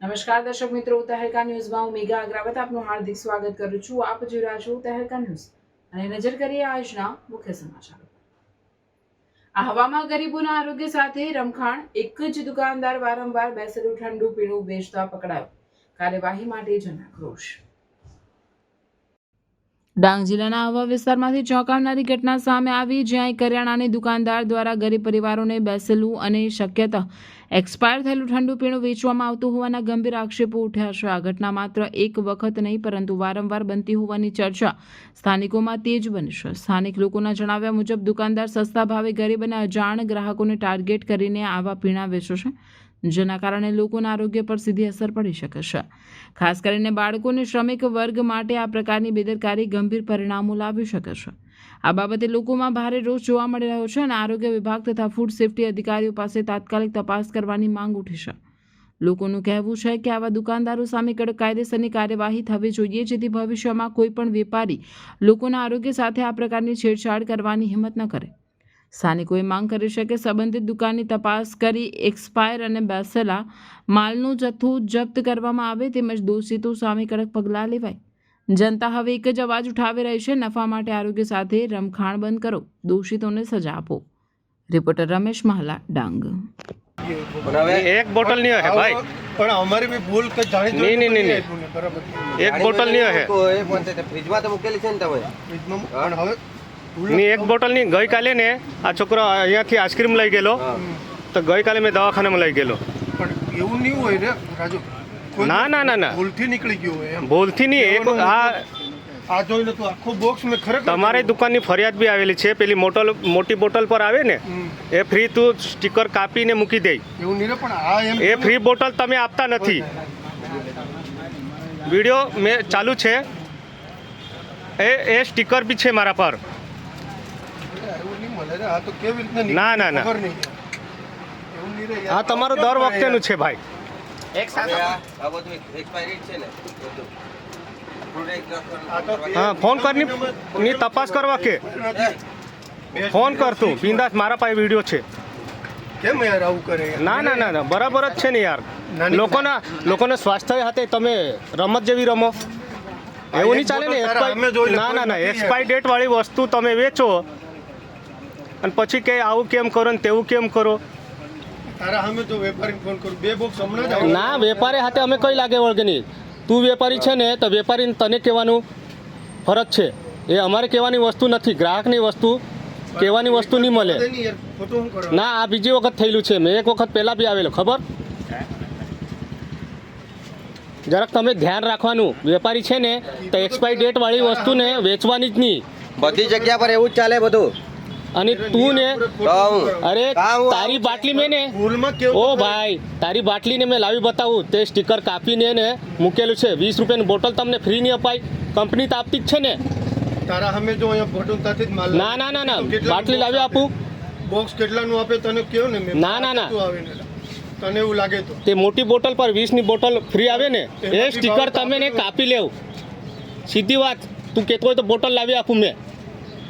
નમસ્કાર દર્શક મિત્રો, તહેલકા ન્યૂઝમાં હું મેઘા અગ્રવાલ આપનું હાર્દિક સ્વાગત કરું છું. આપ જોઈ રહ્યા છો તહેલકા ન્યૂઝ અને નજર કરીએ આજના મુખ્ય સમાચારો. આહવામાં ગરીબોના આરોગ્ય સાથે રમખાણ, એક જ દુકાનદાર વારંવાર બેસેલું ઠંડુ પીણું વેચતા પકડાયો. કાર્યવાહી માટે જનાક્રોશ. ડાંગ જિલ્લાના આહવા વિસ્તારમાંથી ચોંકાવનારી ઘટના સામે આવી, જ્યાં એક કરિયાણાની દુકાનદાર દ્વારા ગરીબ પરિવારોને બેસેલું અને શક્યતા એક્સપાયર થયેલું ઠંડુ પીણું વેચવામાં આવતું હોવાના ગંભીર આક્ષેપો ઉઠ્યા છે. આ ઘટના માત્ર એક વખત નહીં પરંતુ વારંવાર બનતી હોવાની ચર્ચા સ્થાનિકોમાં તેજ બની છે. સ્થાનિક લોકોના જણાવ્યા મુજબ દુકાનદાર સસ્તા ભાવે ગરીબ અને અજાણ ગ્રાહકોને ટાર્ગેટ કરીને આવા પીણા વેચે છે, જેના કારણે લોકોના આરોગ્ય પર સીધી અસર પડી શકે છે. ખાસ કરીને બાળકો અને શ્રમિક વર્ગ માટે આ પ્રકારની બેદરકારી ગંભીર પરિણામો લાવી શકે છે. આ બાબતે લોકોમાં ભારે રોષ જોવા મળી રહ્યો છે અને આરોગ્ય વિભાગ તથા ફૂડ સેફ્ટી અધિકારીઓ પાસે તાત્કાલિક તપાસ કરવાની માંગ ઉઠી છે. લોકોનું કહેવું છે કે આવા દુકાનદારો સામે કડક કાયદેસરની કાર્યવાહી થવી જોઈએ, જેથી ભવિષ્યમાં કોઈ પણ વેપારી લોકોના આરોગ્ય સાથે આ પ્રકારની છેડછાડ કરવાની હિંમત ન કરે. સ્થાનિકોએ માંગ કરી છે કે સંબંધિત દુકાનની તપાસ કરી એક્સપાયર અને બેસેલા માલનો જથ્થો જપ્ત કરવામાં આવે, તેમજ દોષિતો સામે કડક પગલાં લેવાય. જનતા હવે એક જ અવાજ ઉઠાવી રહી છે, નફા માટે આરોગ્ય સાથે રમખાણ બંધ કરો, દોષિતોને સજા આપો. રિપોર્ટર રમેશ મહાલા, ડાંગ. एक बोतल नहीं है भाई, પણ અમારી બી ભૂલ કે જાણી નહીં. બરાબર एक बोतल नहीं है ફ્રીજમાં તો મૂકેલી છે ને તમે ફ્રીજમાં પણ હવે नहीं, एक बोतल नहीं. ગઈકાલે ને આ છોકરો અહીંયાથી આઈસ્ક્રીમ લઈ ગયેલો, તો ગઈકાલે મેં દવાખાનામાં લઈ ગયેલો. પણ એવું નહીં હોય ને રાજુ, કોઈ ના ના ના ના, ભૂલથી નીકળી ગયું હોય એમ. ભૂલથી નહીં. એક આ જોઈને તો આખો બોક્સ મેં ખરેખર તમારી દુકાનની ફરિયાદ બી આવેલી છે. પેલી મોટી બોટલ પર આવે ને એ ફ્રી તું સ્ટીકર કાપીને મૂકી દે. એવું નહીં રે, પણ આ એમ એ ફ્રી બોટલ તમે આપતા નથી. વિડીયો મેં ચાલુ છે, એ સ્ટીકર બી છે મારા પર. એવું નહીં મળે રે. આ તો કેવી રીતના ના ના ના, ખબર નહીં એવું નહીં રે. આ તમારું દર વખતેનું છે ભાઈ. આ બધું એક્સપાયરી છે ને બધું. હા, ફોન કરની ની તપાસ કરવા કે ફોન કર તું બિંદાસ. મારા પાસે વિડીયો છે. કેમ યાર આવું કરે યાર? ના ના ના ના, બરાબર જ છે ને યાર. લોકોના સ્વાસ્થ્ય સાથે તમે રમત જેવી રમો, એવું નહીં ચાલે ને. ના ના ના, એક્સપાયરી ડેટ વાળી વસ્તુ તમે વેચો અને પછી કે આવું કેમ કરો ને તેવું કેમ કરો. તારા સામે જો વેપારીને ફોન કરું, 2 બોક્સ હમણાં જ આવ્યા. ના, વેપારી હાથે અમે કઈ લાગે વળગે નહીં. તું વેપારી છે ને તો વેપારીને તને કહેવાનું ફરજ છે. એ અમારે કહેવાની વસ્તુ નથી, ગ્રાહકની વસ્તુ કહેવાની વસ્તુ નહીં મળે. નહીં યાર, ખોટું શું કરો? ના, આ બીજી વખત થયેલું છે. મેં એક વખત પહેલાં બી આવેલો, ખબર. જરાક તમે ધ્યાન રાખવાનું. વેપારી છે ને તો એક્સપાયરી ડેટ વાળી વસ્તુને વેચવાની જ નહીં. બધી જગ્યા પર એવું જ ચાલે બધું. અને તું ને અરે કામ તારી બાટલી મેં ને ભૂલમાં કેવું ઓ ભાઈ, તારી બાટલીને મેં લાવી બતાવું, તે સ્ટીકર કાપીને ને મૂકેલું છે. 20 રૂપિયાની બોટલ તમને ફ્રી નહીં અપાય, કંપની તો આપતી જ છે ને. તારા સામે જો અહીંયા બોટલ તાથી જ માલ ના ના ના ના, બાટલી લાવી આપું. બોક્સ કેટલાનું આપે તને કહો ને. મેં ના ના ના, તું આવીને લા. તને એવું લાગે તો તે મોટી બોટલ પર 20ની બોટલ ફ્રી આવે ને, એ સ્ટીકર તમે ને કાપી લેવું. સીધી વાત. તું કહેતો હોય તો બોટલ લાવી આપું મેં.